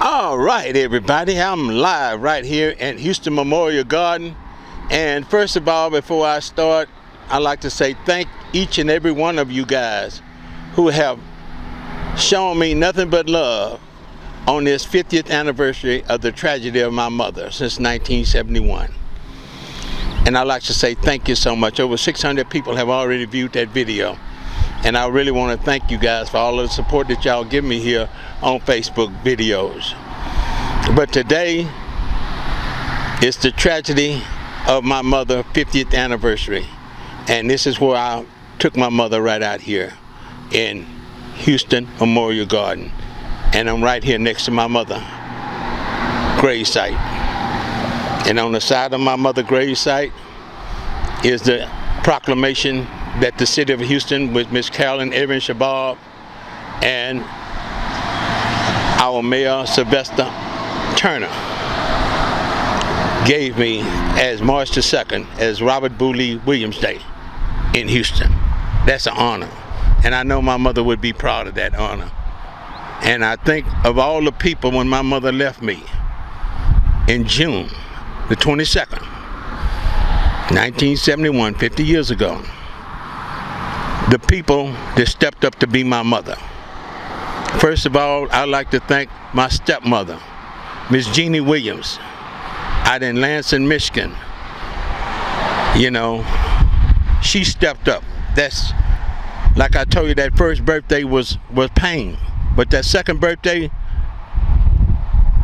All right, everybody, I'm live right here at Houston Memorial Garden. And first of all, before I start, I'd like to say thank each and every one of you guys who have shown me nothing but love on this 50th anniversary of the tragedy of my mother since 1971. And I'd like to say thank you so much. Over 600 people have already viewed that video. And I really want to thank you guys for all of the support that y'all give me here on Facebook videos. But today is the tragedy of my mother 50th anniversary. And this is where I took my mother right out here in Houston Memorial Garden. And I'm right here next to my mother grave site. And on the side of my mother grave site is the proclamation that the city of Houston with Miss Carolyn Evans Shabab and our mayor Sylvester Turner gave me as March the 2nd as Robert Booley Williams Day in Houston. That's an honor, and I know my mother would be proud of that honor. And I think of all the people when my mother left me in June the 22nd, 1971, 50 years ago, the people that stepped up to be my mother. First of all, I'd like to thank my stepmother, Miss Jeannie Williams, out in Lansing, Michigan. You know, she stepped up. That's, like I told you, that first birthday was pain. But that second birthday,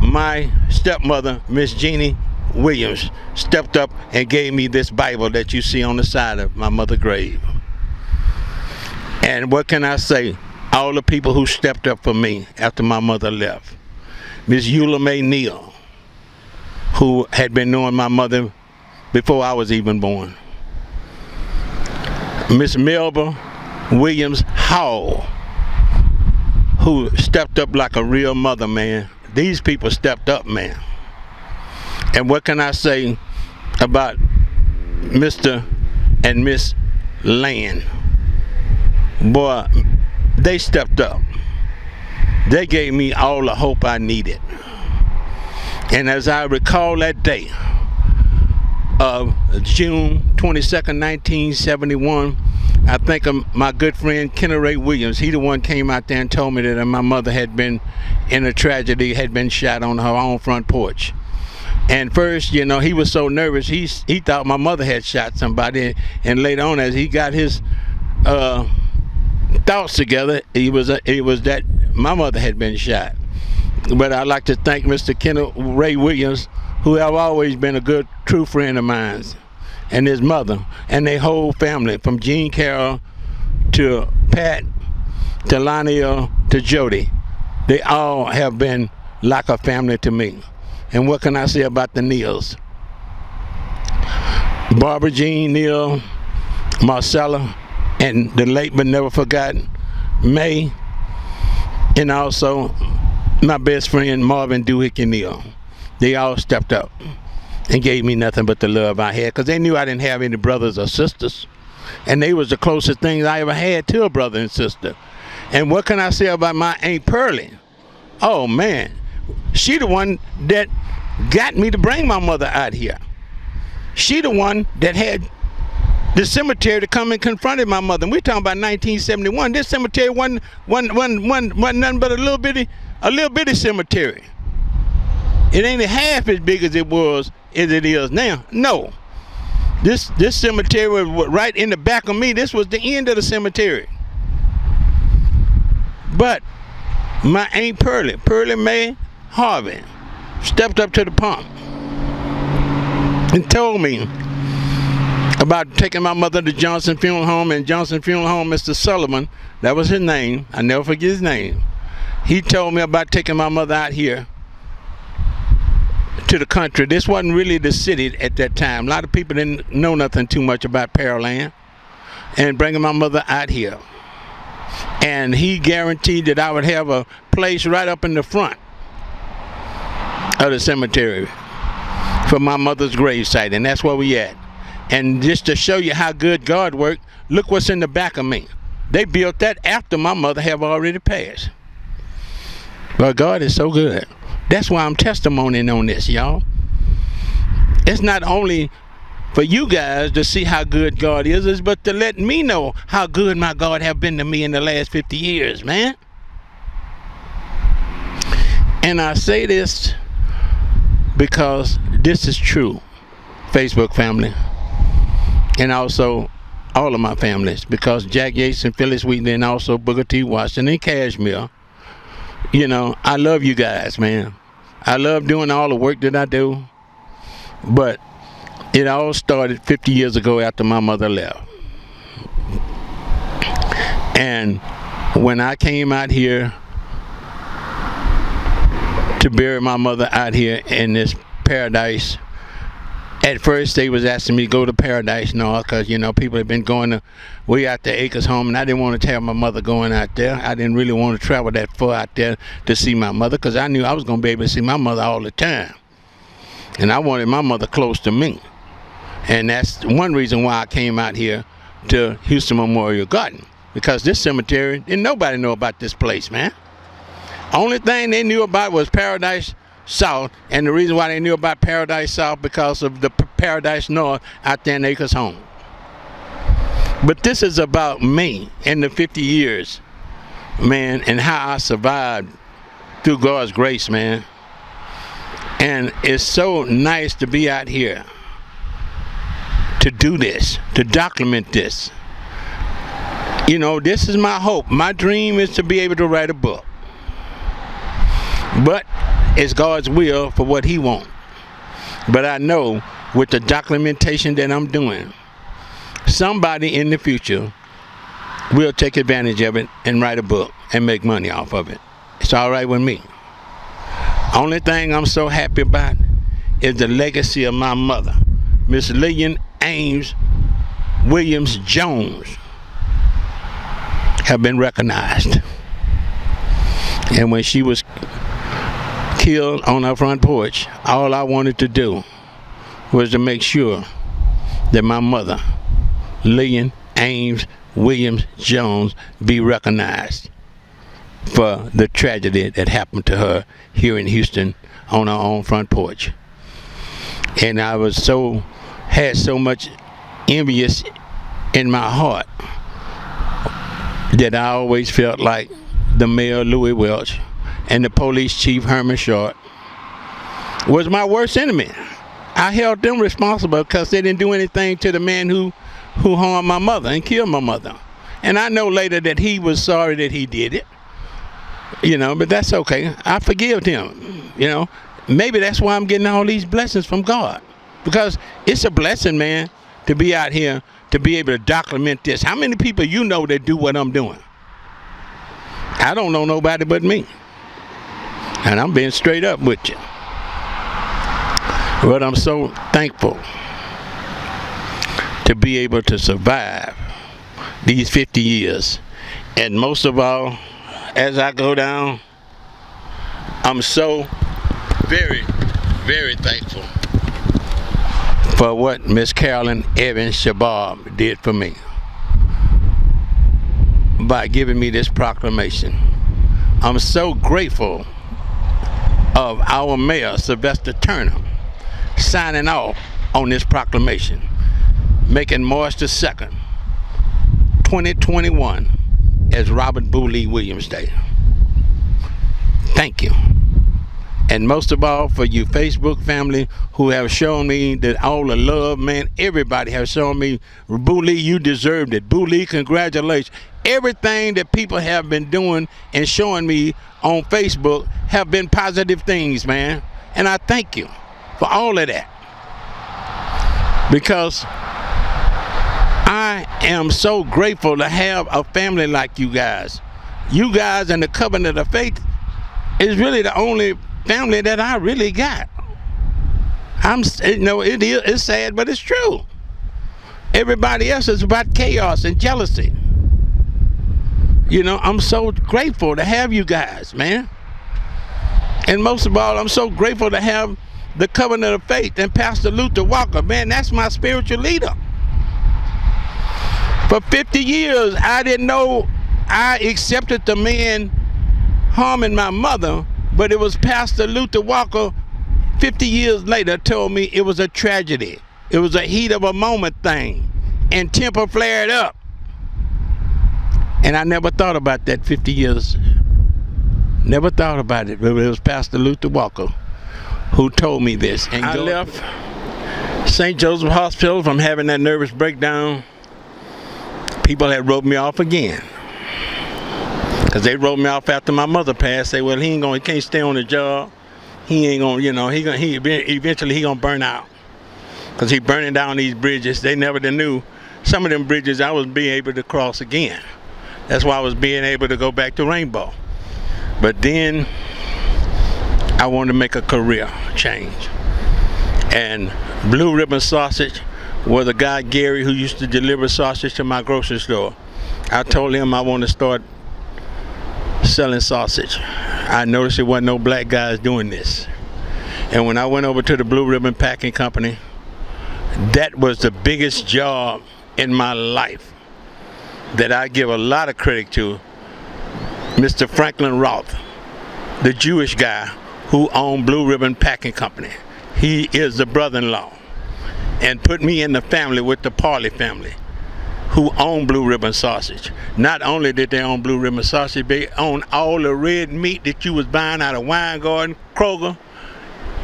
my stepmother, Miss Jeannie Williams, stepped up and gave me this Bible that you see on the side of my mother's grave. And what can I say? All the people who stepped up for me after my mother left. Miss Eula Mae Neal, who had been knowing my mother before I was even born. Miss Melba Williams Hall, who stepped up like a real mother, man. These people stepped up, man. And what can I say about Mr. and Miss Land? Boy, they stepped up. They gave me all the hope I needed. And as I recall that day of June 22nd, 1971, I think of my good friend Kenny Ray Williams. He the one came out there and told me that my mother had been in a tragedy, had been shot on her own front porch. And first, you know, he was so nervous, he thought my mother had shot somebody. And later on, as he got his thoughts together, it was that my mother had been shot. But I'd like to thank Mr. Kenny Ray Williams, who have always been a good, true friend of mine, and his mother, and their whole family, from Jean Carroll to Pat to Lionel to Jody. They all have been like a family to me. And what can I say about the Neals? Barbara Jean Neal, Marcella, and the late but never forgotten May, and also my best friend Marvin Doohickey Neal. They all stepped up and gave me nothing but the love I had, because they knew I didn't have any brothers or sisters, and they was the closest things I ever had to a brother and sister. And what can I say about my Aunt Pearlie? Oh man, she the one that got me to bring my mother out here. She the one that had the cemetery to come and confronted my mother. And we're talking about 1971. This cemetery wasn't nothing but a little bitty cemetery. It ain't half as big as it is now. No. This cemetery was right in the back of me. This was the end of the cemetery. But my Aunt Pearlie Mae Harvey, stepped up to the pump and told me about taking my mother to Johnson Funeral Home. And Johnson Funeral Home, Mr. Sullivan, that was his name. I never forget his name. He told me about taking my mother out here to the country. This wasn't really the city at that time. A lot of people didn't know nothing too much about Pearland. And bringing my mother out here. And he guaranteed that I would have a place right up in the front of the cemetery for my mother's gravesite, and that's where we at. And just to show you how good God worked, look what's in the back of me. They built that after my mother have already passed. But God is so good. That's why I'm testimonying on this, y'all. It's not only for you guys to see how good God is, but to let me know how good my God have been to me in the last 50 years, man. And I say this because this is true, Facebook family, and also all of my families, because Jack Yates and Phyllis Wheatley and also Booker T. Washington and Cashmere, you know, I love you guys, man. I love doing all the work that I do, but it all started 50 years ago after my mother left. And when I came out here to bury my mother out here in this paradise, at first they was asking me to go to Paradise North because, you know, people had been going way out to Acres Home, and I didn't want to tell my mother going out there. I didn't really want to travel that far out there to see my mother because I knew I was going to be able to see my mother all the time. And I wanted my mother close to me. And that's one reason why I came out here to Houston Memorial Garden, because this cemetery, didn't nobody know about this place, man. Only thing they knew about was Paradise South, and the reason why they knew about Paradise South because of the Paradise North out there in Acres Home. But this is about me in the 50 years, man, and how I survived through God's grace, man. And it's so nice to be out here to do this, to document this. You know, this is my hope. My dream is to be able to write a book. But it's God's will for what He wants. But I know with the documentation that I'm doing, somebody in the future will take advantage of it and write a book and make money off of it. It's all right with me. Only thing I'm so happy about is the legacy of my mother, Miss Lillian Ames Williams Jones, have been recognized. And when she was killed on our front porch, all I wanted to do was to make sure that my mother, Lillian Ames Williams Jones, be recognized for the tragedy that happened to her here in Houston on our own front porch. And I had so much envious in my heart that I always felt like the mayor Louis Welch and the police chief Herman Short was my worst enemy. I held them responsible because they didn't do anything to the man who harmed my mother and killed my mother. And I know later that he was sorry that he did it, you know, but that's okay. I forgive him, you know. Maybe that's why I'm getting all these blessings from God, because it's a blessing, man, to be out here to be able to document this. How many people you know that do what I'm doing? I don't know nobody but me. And I'm being straight up with you. But I'm so thankful to be able to survive these 50 years. And most of all, as I go down, I'm so very, very thankful for what Miss Carolyn Evans Shabab did for me by giving me this proclamation. I'm so grateful of our mayor, Sylvester Turner, signing off on this proclamation, making March the 2nd, 2021 as Robert Boole Williams Day. Thank you. And most of all, for you Facebook family who have shown me that all the love, man, everybody has shown me, Boole, you deserved it. Boole, congratulations. Everything that people have been doing and showing me on Facebook have been positive things, man. And I thank you for all of that. Because I am so grateful to have a family like you guys. You guys and the Covenant of Faith is really the only family that I really got. It's sad, but it's true. Everybody else is about chaos and jealousy. You know, I'm so grateful to have you guys, man. And most of all, I'm so grateful to have the Covenant of Faith and Pastor Luther Walker. Man, that's my spiritual leader. For 50 years, I didn't know I accepted the man harming my mother, But it was Pastor Luther Walker 50 years later told me it was a tragedy. It was a heat of a moment thing. And temper flared up. And I never thought about that 50 years. Never thought about it. But it was Pastor Luther Walker who told me this. And I left St. Joseph Hospital from having that nervous breakdown. People had wrote me off again. Because they wrote me off after my mother passed. Say, well, he can't stay on the job. He ain't gonna, eventually he gonna burn out. Because he burning down these bridges. They never knew some of them bridges I was being able to cross again. That's why I was being able to go back to Rainbow. But then I wanted to make a career change. And Blue Ribbon Sausage was a guy, Gary, who used to deliver sausage to my grocery store. I told him I want to start selling sausage. I noticed there wasn't no black guys doing this. And when I went over to the Blue Ribbon Packing Company, that was the biggest job in my life that I give a lot of credit to. Mr. Franklin Roth, the Jewish guy who owned Blue Ribbon Packing Company. He is the brother-in-law and put me in the family with the Parley family who own Blue Ribbon Sausage. Not only did they own Blue Ribbon Sausage, they own all the red meat that you was buying out of Weingarten, Kroger.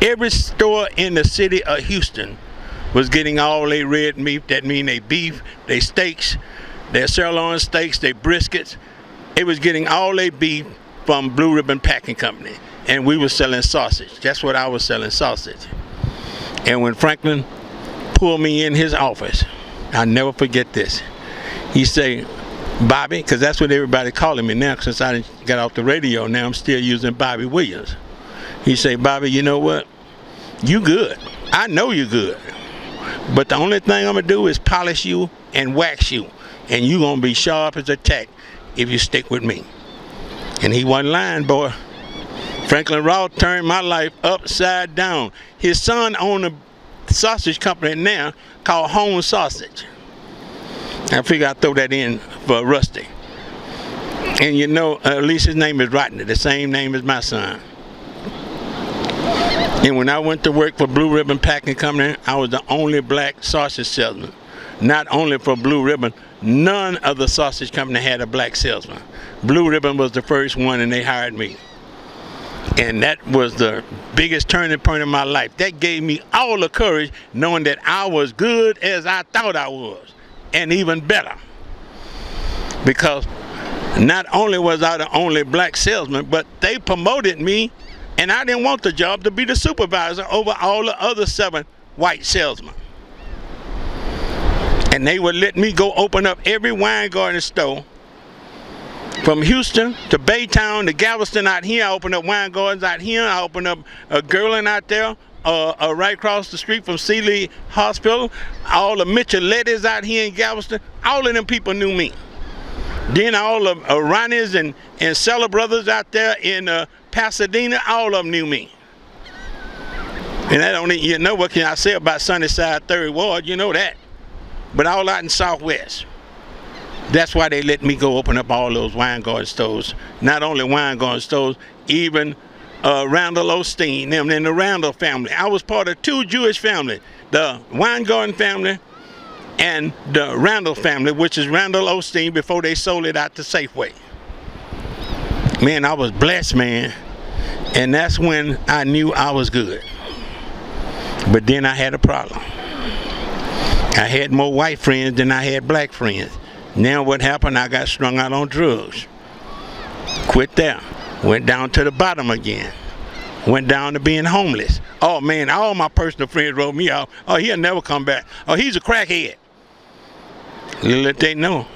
Every store in the city of Houston was getting all their red meat. That mean they beef, they steaks, their sirloin steaks, their briskets. It was getting all their beef from Blue Ribbon Packing Company. And we were selling sausage. That's what I was selling, sausage. And when Franklin pulled me in his office, I'll never forget this. He say, Bobby, because that's what everybody calling me now, since I got off the radio. Now I'm still using Bobby Williams. He say, Bobby, you know what? You good. I know you good. But the only thing I'm going to do is polish you and wax you. And you going to be sharp as a tack if you stick with me. And he wasn't lying, boy. Franklin Roth turned my life upside down. His son owned a sausage company now called Home Sausage. I figure I'd throw that in for Rusty. And you know, at least his name is Rodney, the same name as my son. And when I went to work for Blue Ribbon Packing Company, I was the only black sausage salesman. Not only for Blue Ribbon, none of the sausage company had a black salesman. Blue Ribbon was the first one, and they hired me. And that was the biggest turning point in my life. That gave me all the courage, knowing that I was good as I thought I was, and even better. Because not only was I the only black salesman, but they promoted me, and I didn't want the job to be the supervisor over all the other 7 white salesmen. And they would let me go open up every Weingarten store. From Houston to Baytown to Galveston out here, I opened up Weingardens out here. I opened up a Gerland out there, right across the street from Sealy Hospital. All the Michelettis out here in Galveston, all of them people knew me. Then all of Ronnie's and Seller Brothers out there in Pasadena, all of them knew me. And I don't, you know, what can I say about Sunnyside 3rd Ward? You know that. But all out in Southwest. That's why they let me go open up all those Weingarten stores. Not only Weingarten stores, even Randall Osteen, them and the Randall family. I was part of 2 Jewish families, the Weingarten family and the Randall family, which is Randall Osteen before they sold it out to Safeway. Man, I was blessed, man. And that's when I knew I was good. But then I had a problem. I had more white friends than I had black friends. Now what happened, I got strung out on drugs. Quit there. Went down to the bottom again. Went down to being homeless. Oh man, all my personal friends wrote me off. Oh, he'll never come back. Oh, he's a crackhead. Little did they know,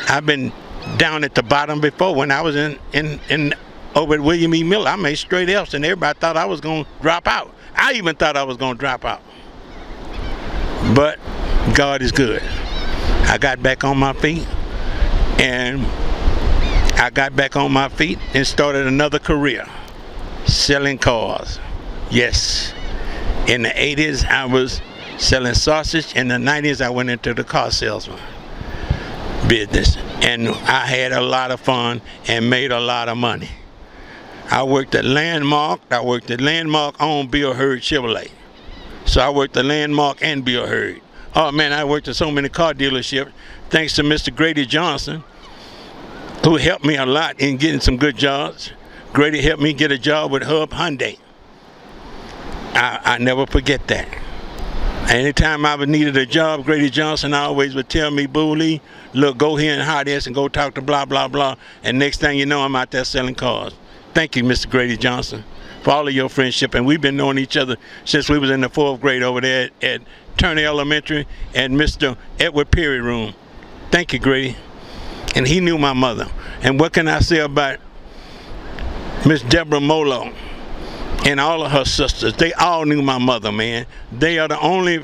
I've been down at the bottom before. When I was in over at William E. Miller, I made straight F's and everybody thought I was gonna drop out. I even thought I was gonna drop out. But God is good. I got back on my feet, and started another career, selling cars. Yes, in the 80s I was selling sausage. In the 90s I went into the car salesman business, and I had a lot of fun and made a lot of money. I worked at Landmark. I worked at Landmark on Bill Hurd Chevrolet. So I worked at Landmark and Bill Hurd. Oh man, I worked at so many car dealerships thanks to Mr. Grady Johnson, who helped me a lot in getting some good jobs. Grady helped me get a job with Hub Hyundai. I never forget that. Anytime I needed a job, Grady Johnson always would tell me, Boo Lee, look, go here and hire this and go talk to blah, blah, blah. And next thing you know, I'm out there selling cars. Thank you, Mr. Grady Johnson, for all of your friendship. And we've been knowing each other since we was in the 4th grade over there at Turner Elementary and Mr. Edward Perry room. Thank you, Grady. And he knew my mother. And what can I say about Miss Deborah Molo and all of her sisters? They all knew my mother, man. They are the only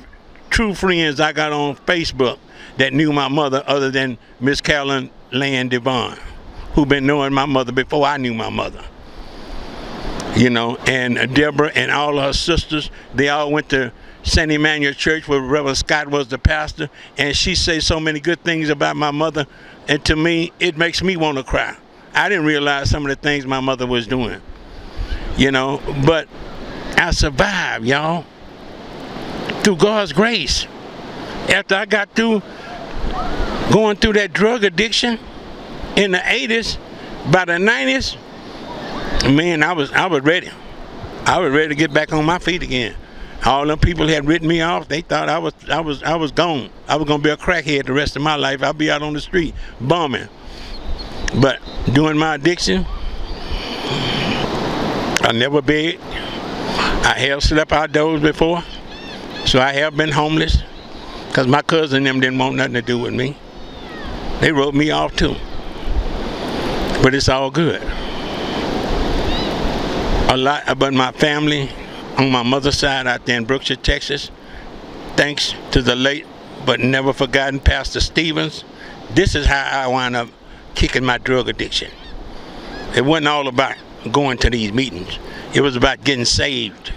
true friends I got on Facebook that knew my mother, other than Miss Carolyn Land Devon, who been knowing my mother before I knew my mother. You know, and Deborah and all of her sisters, they all went to St. Emmanuel Church where Reverend Scott was the pastor, and she says so many good things about my mother, and to me, it makes me want to cry. I didn't realize some of the things my mother was doing, you know, but I survived, y'all, through God's grace. After I got through going through that drug addiction in the 80s, by the 90s, man, I was ready. I was ready to get back on my feet again. All them people had written me off. They thought I was gone. I was gonna be a crackhead the rest of my life. I'll be out on the street bumming. But during my addiction, I never begged. I have slept outdoors before, so I have been homeless. Cause my cousin and them didn't want nothing to do with me. They wrote me off too. But it's all good. A lot about my family on my mother's side out there in Brookshire, Texas, thanks to the late but never forgotten Pastor Stevens, this is how I wound up kicking my drug addiction. It wasn't all about going to these meetings. It was about getting saved.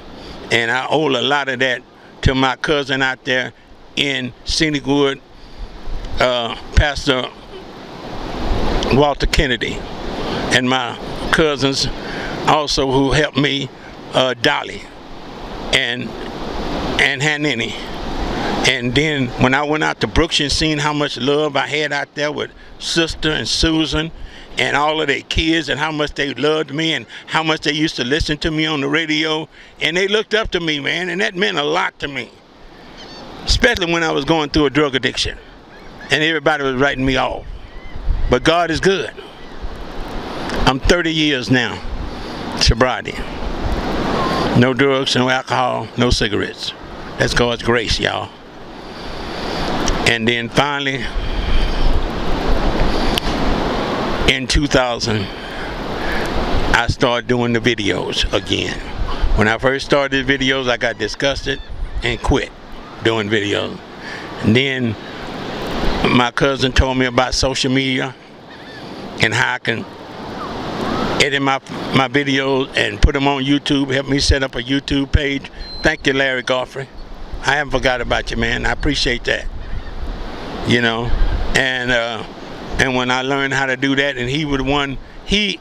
And I owe a lot of that to my cousin out there in Scenic Wood, Pastor Walter Kennedy, and my cousins also who helped me, Dolly and Hanini. And then when I went out to Brookshire and seen how much love I had out there with Sister and Susan and all of their kids, and how much they loved me and how much they used to listen to me on the radio, and they looked up to me, man, and that meant a lot to me, especially when I was going through a drug addiction and everybody was writing me off. But God is good. I'm 30 years now, sobriety. No drugs, no alcohol, no cigarettes. That's God's grace, y'all. And then finally, in 2000, I started doing the videos again. When I first started videos, I got disgusted and quit doing videos. And then my cousin told me about social media and how I can edit my videos and put them on YouTube, helped me set up a YouTube page. Thank you, Larry Godfrey. I haven't forgot about you, man. I appreciate that. You know, and when I learned how to do that, and he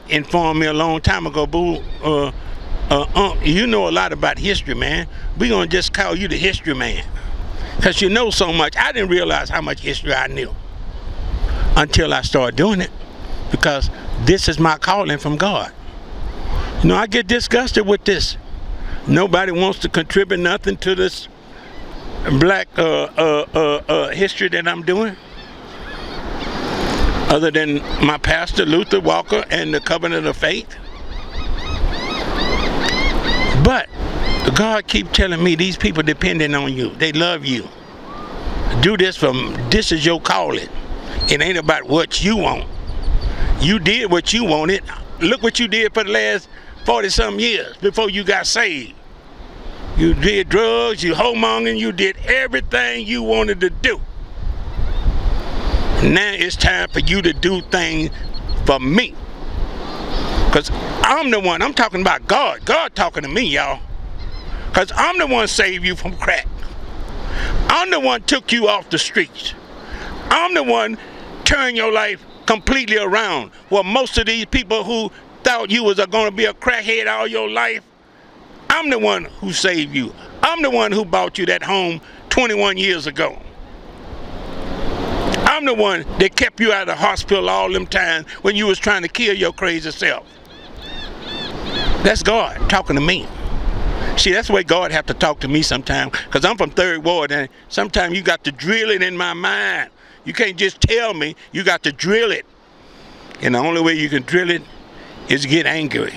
informed me a long time ago, Boo, you know a lot about history, man. We're gonna just call you the history man, because you know so much. I didn't realize how much history I knew until I started doing it, because this is my calling from God. You know, I get disgusted with this. Nobody wants to contribute nothing to this black history that I'm doing, other than my pastor, Luther Walker, and the Covenant of Faith. But God keep telling me these people depending on you. They love you. Do this this is your calling. It ain't about what you want. You did what you wanted. Look what you did for the last 40-some years before you got saved. You did drugs, you homongering, you did everything you wanted to do. Now it's time for you to do things for me. Because I'm the one, I'm talking about God. God talking to me, y'all. Because I'm the one saved you from crack. I'm the one took you off the streets. I'm the one turned your life completely around. Well, most of these people who thought you was going to be a crackhead all your life. I'm the one who saved you. I'm the one who bought you that home 21 years ago. I'm the one that kept you out of the hospital all them times when you was trying to kill your crazy self. That's God talking to me. See, that's the way God have to talk to me sometimes, because I'm from 3rd Ward, and sometimes you got to drill it in my mind. You can't just tell me, you got to drill it. And the only way you can drill it is get angry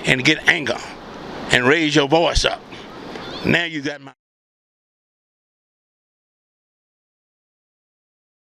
and get anger and raise your voice up. Now you got my